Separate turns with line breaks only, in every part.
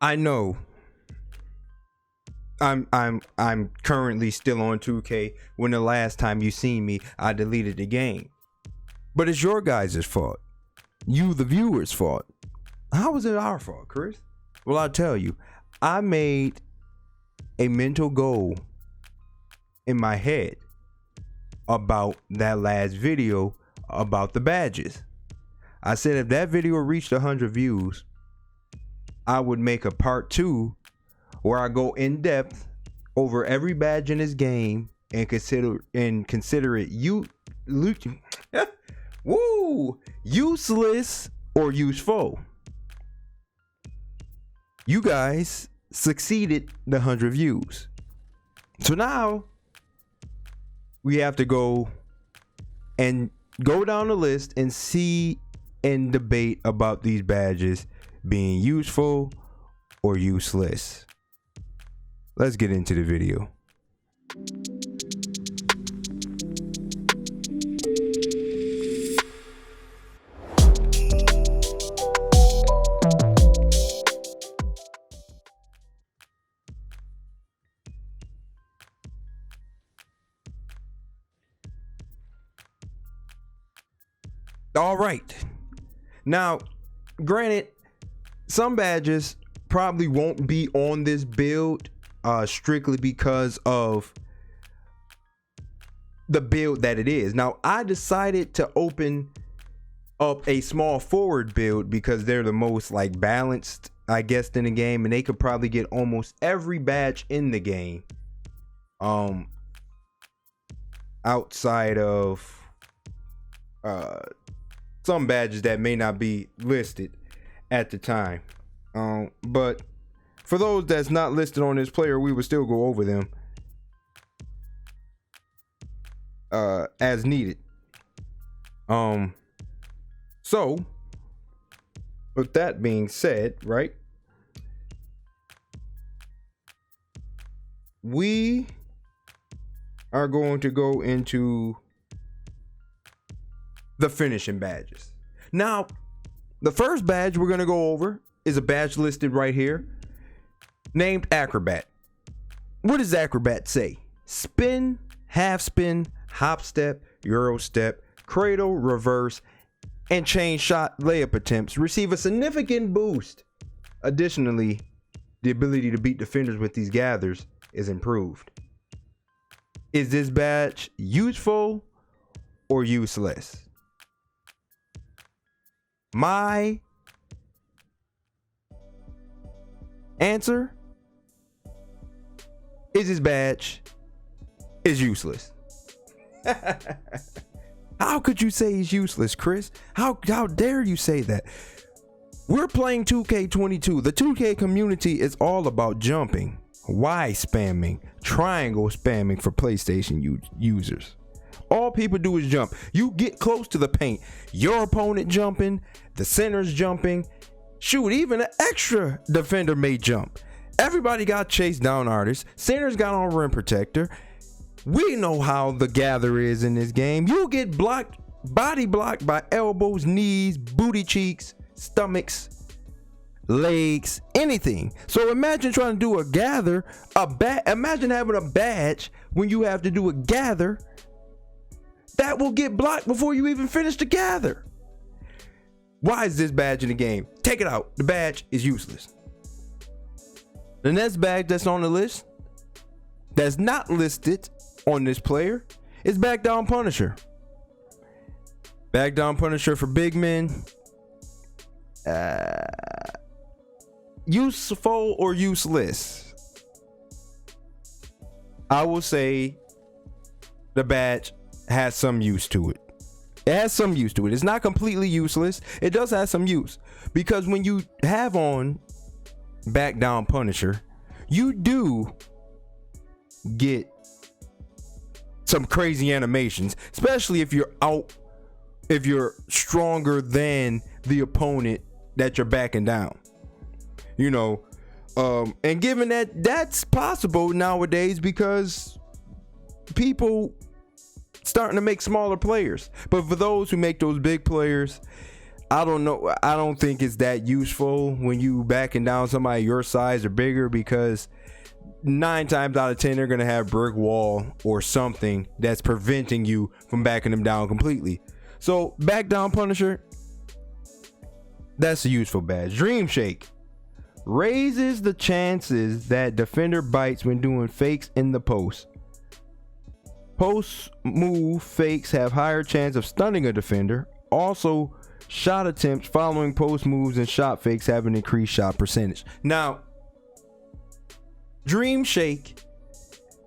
I know I'm currently still on 2K when the last time you seen me, I deleted the game. But it's your guys' fault. You, the viewers' fault. How is it our fault, Chris? Well, I'll tell you. I made a mental goal in my head about that last video about the badges. I said if that video reached 100 views, I would make a part 2 where I go in depth over every badge in this game and consider it useless or useful. You guys succeeded the 100 views. So now we have to go down the list and see and debate about these badges being useful or useless. Let's get into the video. All right. Now, granted, some badges probably won't be on this build strictly because of the build that it is. Now, I decided to open up a small forward build because they're the most like balanced, I guess, in the game, and they could probably get almost every badge in the game. Outside of some badges that may not be listed at the time. But for those that's not listed on this player, we will still go over them as needed. So with that being said, right, we are going to go into the finishing badges. Now, the first badge we're going to go over is a badge listed right here named Acrobat. What does Acrobat say? Spin, half spin, hop step, euro step, cradle, reverse, and chain shot layup attempts receive a significant boost. Additionally, the ability to beat defenders with these gathers is improved. Is this badge useful or useless? My answer is this badge is useless. How could you say it's useless, Chris? How dare you say that? We're playing 2K22. The 2K community is all about jumping, Y spamming, triangle spamming for PlayStation users. All people do is jump. You get close to the paint, your opponent jumping, the center's jumping. Shoot, even an extra defender may jump. Everybody got chased down artists. Centers got on rim protector. We know how the gather is in this game. You get blocked, body blocked by elbows, knees, booty cheeks, stomachs, legs, anything. So imagine trying to do a gather, imagine having a badge when you have to do a gather that will get blocked before you even finish the gather. Why is this badge in the game? Take it out. The badge is useless. The next badge that's on the list that's not listed on this player is Back Down Punisher. Back Down Punisher for big men. Useful or useless? I will say the badge has some use to it. It has some use to it. It's not completely useless. It does have some use, because when you have on Back Down Punisher, you do get some crazy animations, especially if you're stronger than the opponent that you're backing down. You know, and given that that's possible nowadays because people starting to make smaller players, but for those who make those big players, I don't know. I don't think it's that useful when you backing down somebody your size or bigger, because 9 times out of 10 they're gonna have brick wall or something that's preventing you from backing them down completely. So back down Punisher, that's a useful badge. Dream Shake raises the chances that defender bites when doing fakes in the post. Post move fakes have higher chance of stunning a defender. Also, shot attempts following post moves and shot fakes have an increased shot percentage. Now, Dream Shake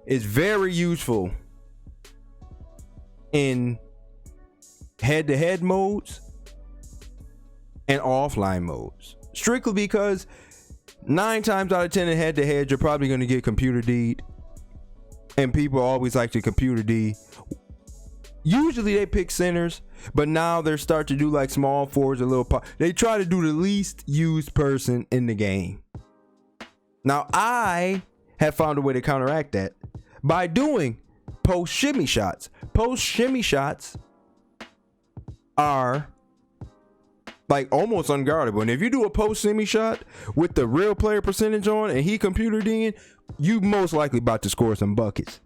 is very useful in head-to-head modes and offline modes, strictly because 9 times out of 10 in head-to-head you're probably going to get computer D'd, and people always like to computer D. Usually they pick centers, but now they're starting to do like small forwards, a little they try to do the least used person in the game. Now I have found a way to counteract that by doing post shimmy shots. Post shimmy shots are like almost unguardable, and if you do a post shimmy shot with the real player percentage on and he computer D'ing, you most likely about to score some buckets.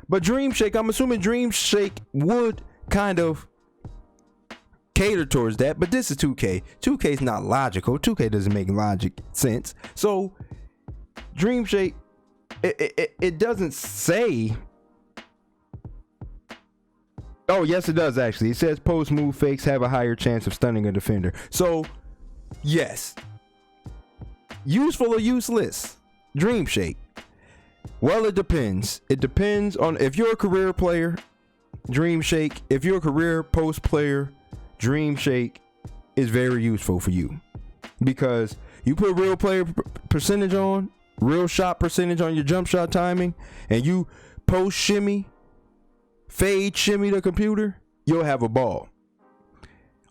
But Dream Shake, I'm assuming Dream Shake would kind of cater towards that, but this is 2K. 2K is not logical. 2K doesn't make logic sense. So Dream Shake, it doesn't say. Oh, yes, it does actually. It says post move fakes have a higher chance of stunning a defender. So, yes. Useful or useless? Dream Shake. Well, it depends. It depends on if you're a career player, Dream Shake. If you're a career post player, Dream Shake is very useful for you, because you put real player percentage on, real shot percentage on your jump shot timing, and you post shimmy, fade shimmy the computer, you'll have a ball.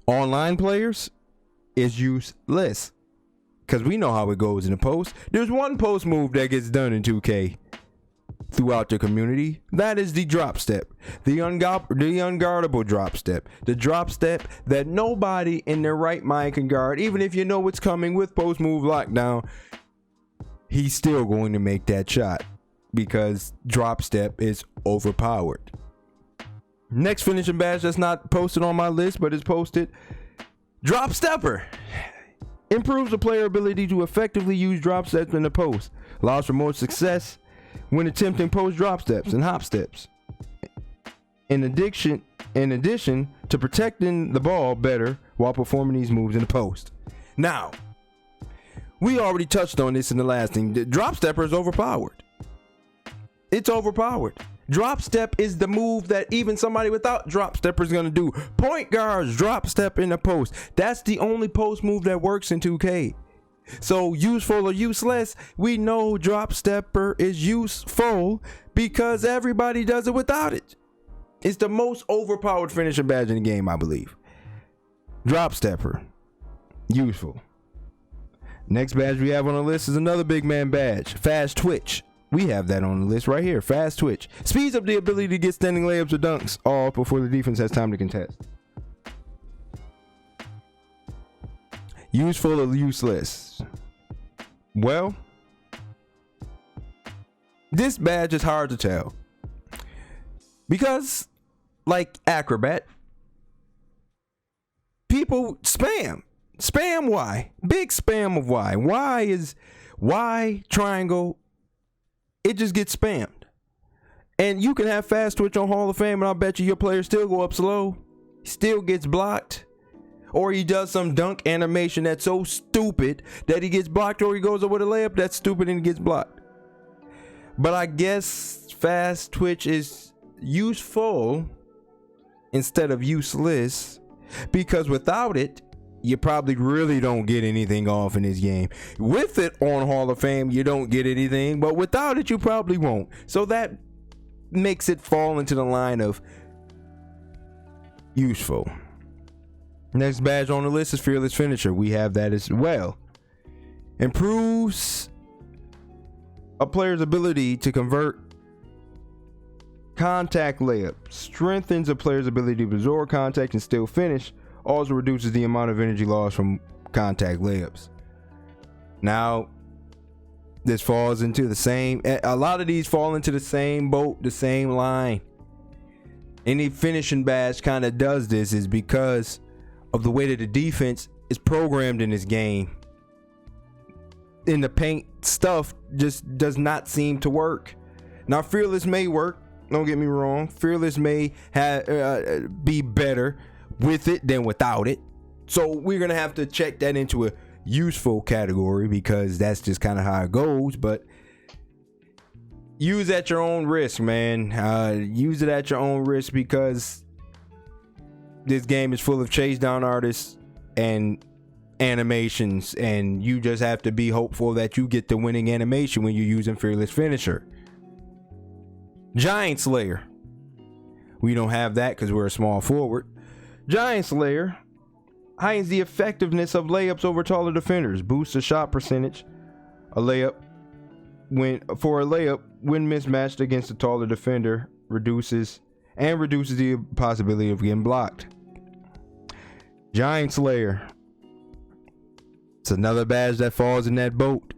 Online players is useless, because we know how it goes in the post. There's one post move that gets done in 2K throughout the community. That is the drop step, the unguardable drop step, the drop step that nobody in their right mind can guard. Even if you know what's coming with post move lockdown, he's still going to make that shot because drop step is overpowered. Next finishing badge that's not posted on my list but is posted, drop stepper. Improves the player ability to effectively use drop steps in the post. Allows for more success when attempting post drop steps and hop steps. In addition to protecting the ball better while performing these moves in the post. Now, we already touched on this in the last thing. The drop stepper is overpowered. It's overpowered. Drop step is the move that even somebody without drop stepper is going to do. Point guards drop step in the post. That's the only post move that works in 2K. So useful or useless, we know drop stepper is useful because everybody does it without it. It's the most overpowered finisher badge in the game, I believe. Drop stepper, useful. Next badge we have on the list is another big man badge, fast twitch. We have that on the list right here. Fast twitch speeds up the ability to get standing layups or dunks all before the defense has time to contest. Useful or useless? Well, this badge is hard to tell because, like Acrobat, people spam Y, big spam of Y. Y is Y triangle. It just gets spammed. And you can have fast twitch on Hall of Fame and I'll bet you your player still go up slow, still gets blocked, or he does some dunk animation that's so stupid that he gets blocked, or he goes up with a layup that's stupid and gets blocked. But I guess fast twitch is useful instead of useless, because without it you probably really don't get anything off in this game. With it on Hall of Fame, you don't get anything, but without it, you probably won't. So that makes it fall into the line of useful. Next badge on the list is Fearless Finisher. We have that as well. Improves a player's ability to convert contact layup. Strengthens a player's ability to absorb contact and still finish. Also reduces the amount of energy lost from contact layups. Now, this falls into the same, a lot of these fall into the same boat, the same line. Any finishing badge kind of does this is because of the way that the defense is programmed in this game. In the paint, stuff just does not seem to work. Now, Fearless may work, don't get me wrong. Fearless may be better with it than without it. So we're going to have to check that into a useful category because that's just kind of how it goes. But use at your own risk, man. Use it at your own risk because this game is full of chase down artists and animations, and you just have to be hopeful that you get the winning animation when you're using Fearless Finisher. Giant Slayer. We don't have that because we're a small forward. Giant Slayer heightens the effectiveness of layups over taller defenders, boosts the shot percentage. For a layup when mismatched against a taller defender, reduces the possibility of getting blocked. Giant Slayer. It's another badge that falls in that boat.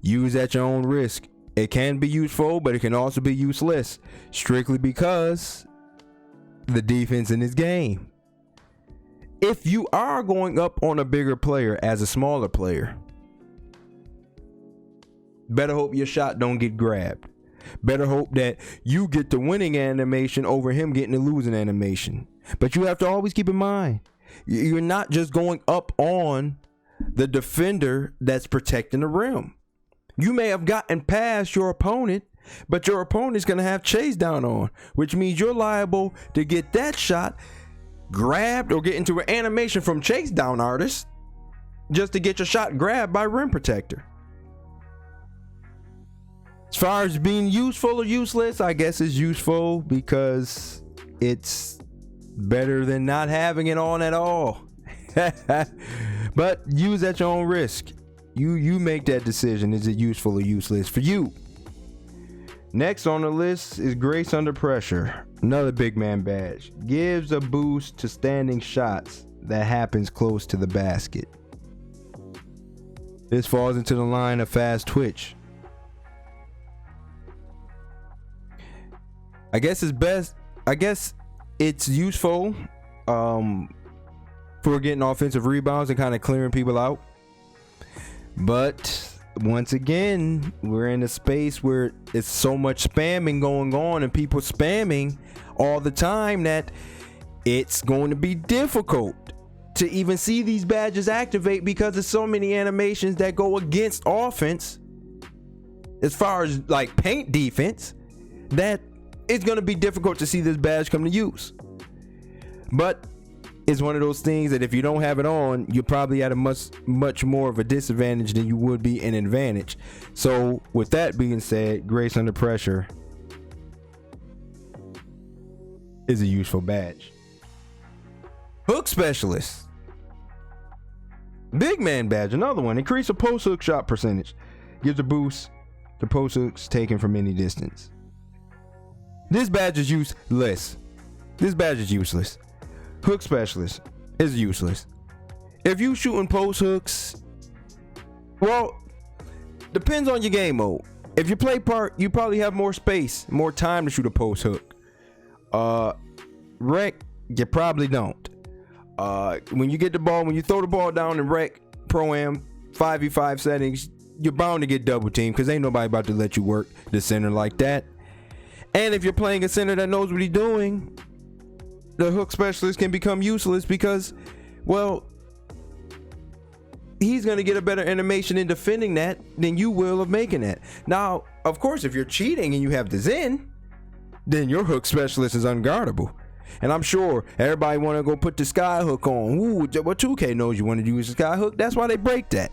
Use at your own risk. It can be useful, but it can also be useless, strictly because the defense in this game. If you are going up on a bigger player as a smaller player, better hope your shot don't get grabbed. Better hope that you get the winning animation over him getting the losing animation. But you have to always keep in mind, you're not just going up on the defender that's protecting the rim. You may have gotten past your opponent, but your opponent's going to have chase down on, which means you're liable to get that shot grabbed or get into an animation from chase down artists just to get your shot grabbed by rim protector. As far as being useful or useless, I guess it's useful because it's better than not having it on at all. But use at your own risk. You make that decision. Is it useful or useless for you? Next on the list is Grace Under Pressure. Another big man badge. Gives a boost to standing shots that happens close to the basket. This falls into the line of fast twitch. I guess it's useful for getting offensive rebounds and kind of clearing people out. But once again, we're in a space where it's so much spamming going on and people spamming all the time that it's going to be difficult to even see these badges activate because there's so many animations that go against offense as far as like paint defense that it's going to be difficult to see this badge come to use. But it's one of those things that if you don't have it on, you're probably at a much more of a disadvantage than you would be an advantage. So with that being said, Grace Under Pressure is a useful badge. Hook Specialist. Big man badge, another one. Increase the post hook shot percentage. Gives a boost to post hooks taken from any distance. This badge is useless. Hook Specialist is useless. If you shooting post hooks, well, depends on your game mode. If you play part, you probably have more space, more time to shoot a post hook. Rec, you probably don't. When you get the ball, when you throw the ball down in rec, pro-am, 5v5 settings, you're bound to get double teamed because ain't nobody about to let you work the center like that. And if you're playing a center that knows what he's doing, the hook specialist can become useless because, well, he's going to get a better animation in defending that than you will of making that. Now, of course, if you're cheating and you have the Zen, then your hook specialist is unguardable. And I'm sure everybody want to go put the sky hook on. Ooh, well, 2K knows you want to use the sky hook. That's why they break that.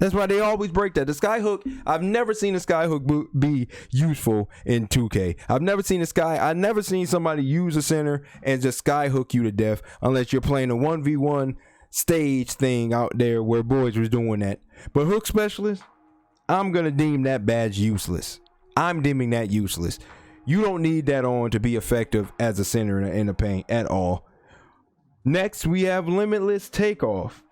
That's why they always break that. The sky hook, I've never seen a sky hook be useful in 2K. I've never seen somebody use a center and just sky hook you to death unless you're playing a 1v1 stage thing out there where boys was doing that. But hook specialist, I'm going to deem that badge useless. I'm deeming that useless. You don't need that on to be effective as a center in the paint at all. Next, we have Limitless Takeoff.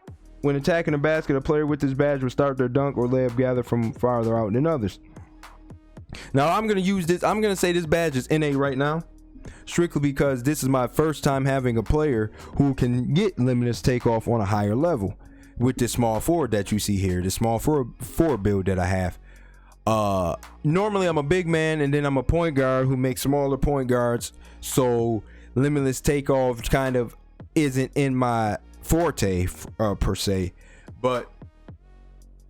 When attacking a basket, a player with this badge will start their dunk or layup gather from farther out than others. Now, I'm going to use this. I'm going to say this badge is NA right now, strictly because this is my first time having a player who can get Limitless Takeoff on a higher level with this small forward that you see here, the small forward build that I have. Normally I'm a big man and then I'm a point guard who makes smaller point guards, so Limitless Takeoff kind of isn't in my forte per se, but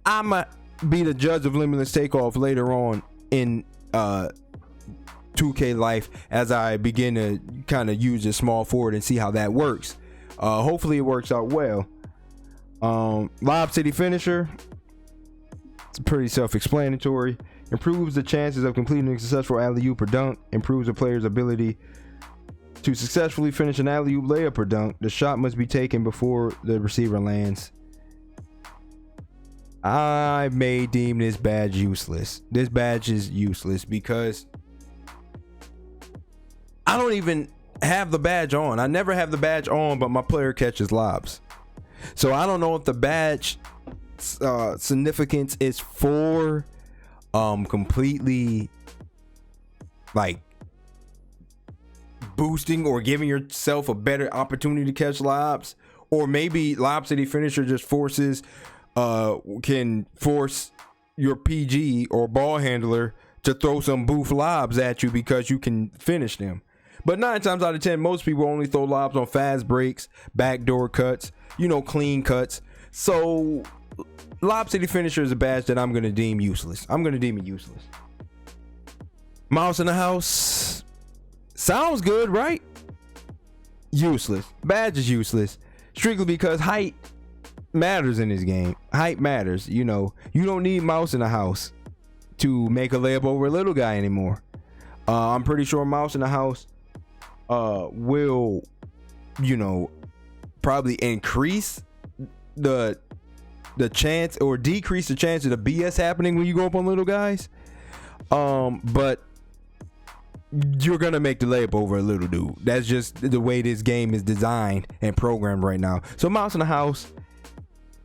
I'ma be the judge of Limitless Takeoff later on in 2K life as I begin to kind of use a small forward and see how that works. Hopefully it works out well. Lob City finisher, it's pretty self-explanatory. Improves the chances of completing a successful alley-oop or dunk. Improves a player's ability to successfully finish an alley-oop, layup, or dunk. The shot must be taken before the receiver lands. I may deem this badge useless. This badge is useless because I don't even have the badge on. I never have the badge on, but my player catches lobs. So I don't know if the badge significance is for completely like boosting or giving yourself a better opportunity to catch lobs, or maybe Lob City finisher just can force your PG or ball handler to throw some boof lobs at you because you can finish them. But 9 times out of 10, most people only throw lobs on fast breaks, backdoor cuts, clean cuts. So Lob City finisher is a badge that I'm going to deem useless. I'm going to deem it useless. Mouse in the house. Sounds good, right? Useless. Badge is useless. Strictly because height matters in this game. Height matters. You don't need mouse in the house to make a layup over a little guy anymore. I'm pretty sure mouse in the house will, probably increase the chance or decrease the chance of the BS happening when you go up on little guys. But you're gonna make the layup over a little dude. That's just the way this game is designed and programmed right now. So mouse in the house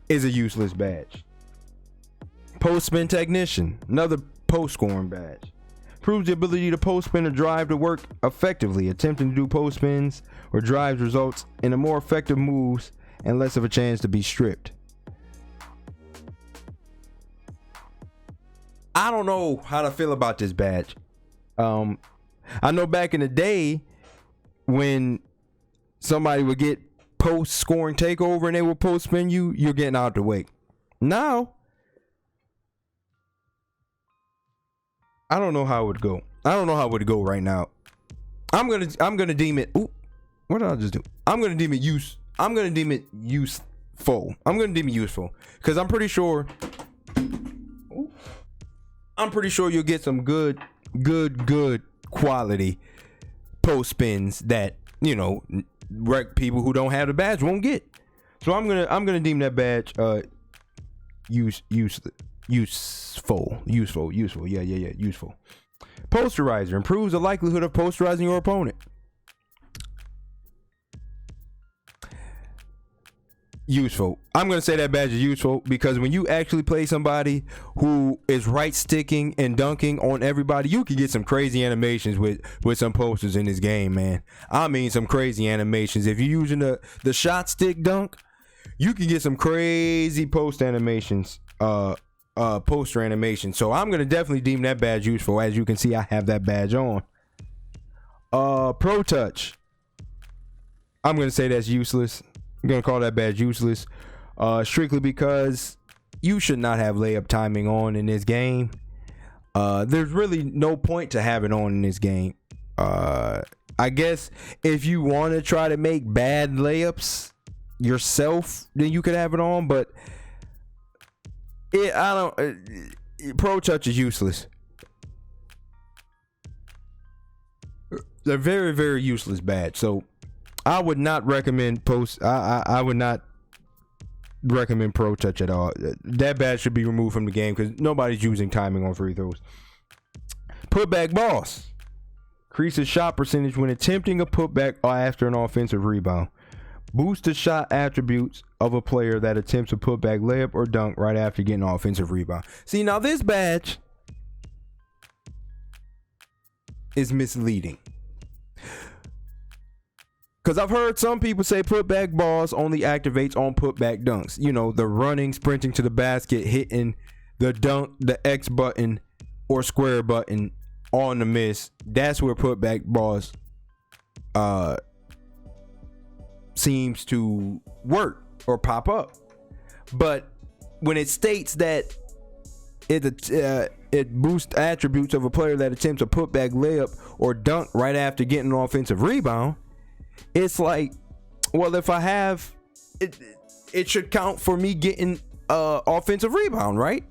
is a useless badge. Post spin technician, another post scoring badge. Proves the ability to post spin or drive to work effectively. Attempting to do post spins or drives results in a more effective moves and less of a chance to be stripped. I don't know how to feel about this badge. I know back in the day when somebody would get post scoring takeover and they would post spin you, you're getting out the way. Now, I don't know how it would go. I don't know how it would go right now. I'm gonna deem it. Ooh, what did I just do? I'm gonna deem it useful. I'm gonna deem it useful because I'm pretty sure you'll get some good quality post spins that wreck people who don't have the badge won't get. So I'm gonna deem that badge useful. Yeah, useful. Posterizer improves the likelihood of posterizing your opponent. Useful. I'm gonna say that badge is useful because when you actually play somebody who is right sticking and dunking on everybody, you can get some crazy animations with some posters in this game, man. I mean some crazy animations. If you're using the shot stick dunk, you can get some crazy poster animations. Poster animation. So I'm gonna definitely deem that badge useful. As you can see, I have that badge on. Pro touch. I'm gonna say that's useless. I'm gonna call that badge useless. Strictly because you should not have layup timing on in this game. There's really no point to have it on in this game. I guess if you want to try to make bad layups yourself, then you could have it on, but pro touch is useless. They're very, very useless badge. So I would not recommend I would not recommend pro touch at all. That badge should be removed from the game because nobody's using timing on free throws. Putback boss increases shot percentage when attempting a putback after an offensive rebound. Boost the shot attributes of a player that attempts a putback layup or dunk right after getting an offensive rebound. See, now this badge is misleading. Because I've heard some people say putback balls only activates on putback dunks. You know, the running, sprinting to the basket, hitting the dunk, the X button or square button on the miss. That's where putback balls seems to work or pop up. But when it states that it boosts attributes of a player that attempts a putback layup or dunk right after getting an offensive rebound, it's like, well, if I have it should count for me getting offensive rebound, right?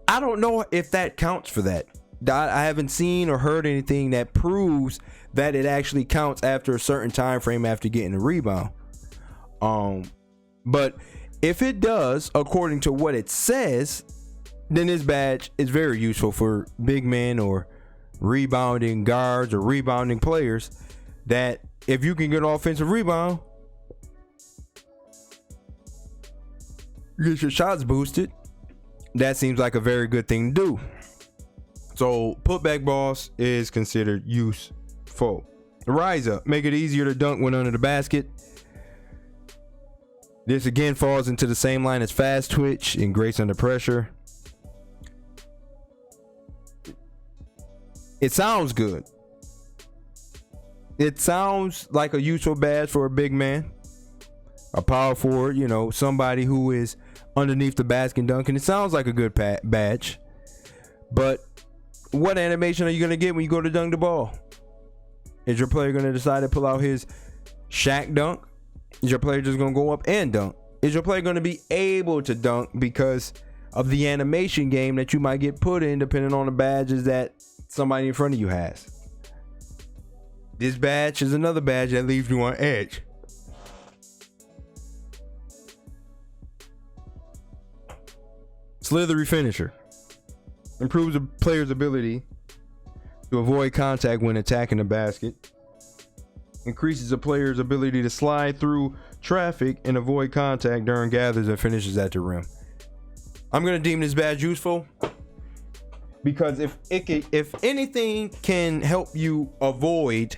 I don't know if that counts for that. I haven't seen or heard anything that proves that it actually counts after a certain time frame after getting a rebound. But if it does, according to what it says, then this badge is very useful for big men or rebounding guards or rebounding players, that if you can get an offensive rebound, get your shots boosted, that seems like a very good thing to do. So putback balls is considered useful. Rise up, make it easier to dunk when under the basket. This again falls into the same line as fast twitch and grace under pressure. It sounds good. It sounds like a useful badge for a big man, a power forward, you know, somebody who is underneath the basket dunking. It sounds like a good badge. But what animation are you going to get when you go to dunk the ball? Is your player going to decide to pull out his Shaq dunk? Is your player just going to go up and dunk? Is your player going to be able to dunk because of the animation game that you might get put in depending on the badges that somebody in front of you has? This badge is another badge that leaves you on edge. Slithery finisher. Improves a player's ability to avoid contact when attacking the basket. Increases a player's ability to slide through traffic and avoid contact during gathers and finishes at the rim. I'm going to deem this badge useful because if anything can help you avoid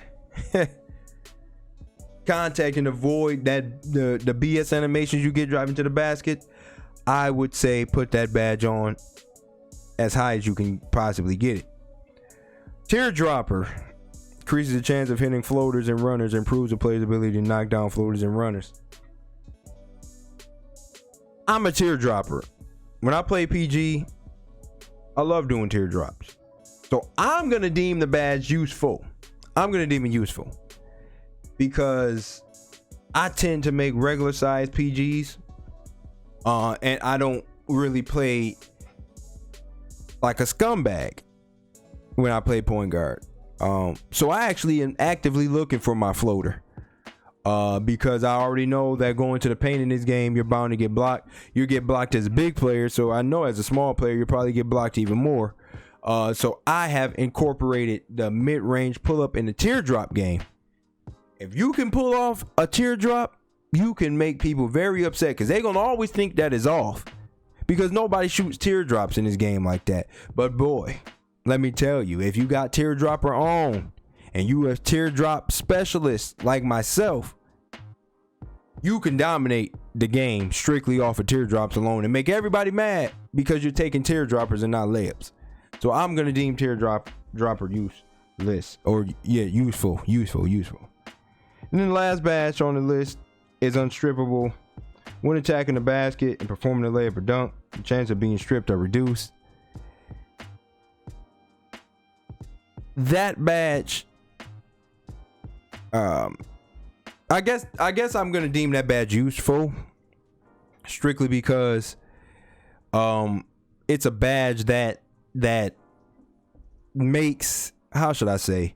contact and avoid that the BS animations you get driving to the basket, I would say put that badge on as high as you can possibly get it. Teardropper increases the chance of hitting floaters and runners, improves the player's ability to knock down floaters and runners. I'm a teardropper. When I play PG, I love doing teardrops. So I'm going to deem the badge useful. I'm going to deem it useful because I tend to make regular size PGs and I don't really play like a scumbag when I play point guard. So I actually am actively looking for my floater because I already know that going to the paint in this game, you're bound to get blocked. You get blocked as a big player, so I know as a small player, you'll probably get blocked even more. So I have incorporated the mid-range pull-up in the teardrop game. If you can pull off a teardrop, you can make people very upset because they're going to always think that is off because nobody shoots teardrops in this game like that. But boy, let me tell you, if you got teardropper on and you a teardrop specialist like myself, you can dominate the game strictly off of teardrops alone and make everybody mad because you're taking teardroppers and not layups. So I'm going to deem teardropper useless or useful. And then the last badge on the list is unstrippable. When attacking the basket and performing a layup or dunk, the chance of being stripped are reduced. That badge, I guess I'm gonna deem that badge useful, strictly because it's a badge that makes, how should I say,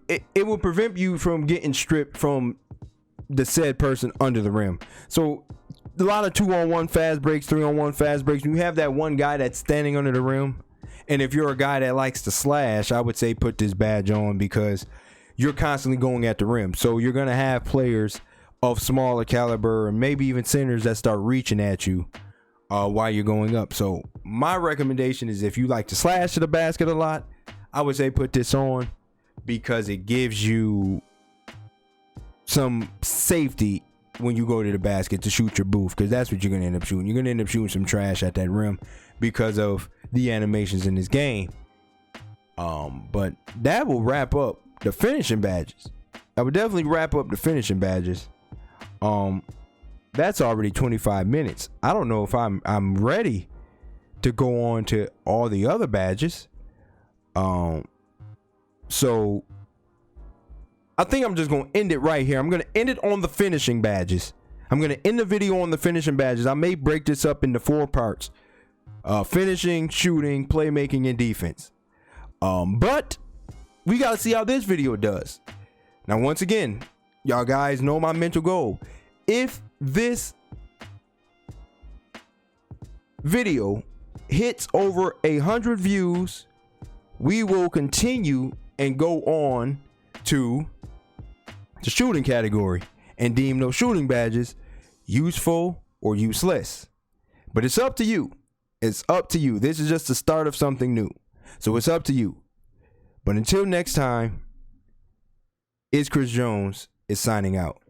it will prevent you from getting stripped from the said person under the rim. So a lot of 2-on-1 fast breaks, 3-on-1 fast breaks, when you have that one guy that's standing under the rim, and if you're a guy that likes to slash, I would say put this badge on because you're constantly going at the rim. So you're going to have players of smaller caliber and maybe even centers that start reaching at you while you're going up. So my recommendation is, if you like to slash to the basket a lot, I would say put this on, because it gives you some safety when you go to the basket to shoot your booth, because that's what you're going to end up shooting. You're going to end up shooting some trash at that rim because of the animations in this game. But that will wrap up the finishing badges. I would definitely wrap up the finishing badges. That's already 25 minutes. I don't know if I'm ready to go on to all the other badges. So I think I'm just going to end it right here. I'm going to end it on the finishing badges. I'm going to end the video on the finishing badges. I may break this up into 4 parts. Finishing, shooting, playmaking, and defense. But we got to see how this video does. Now, once again, y'all guys know my mental goal. If this video hits over 100 views, we will continue and go on to the shooting category and deem those shooting badges useful or useless. But it's up to you. It's up to you. This is just the start of something new. So it's up to you. But until next time, it's Chris Jones is signing out.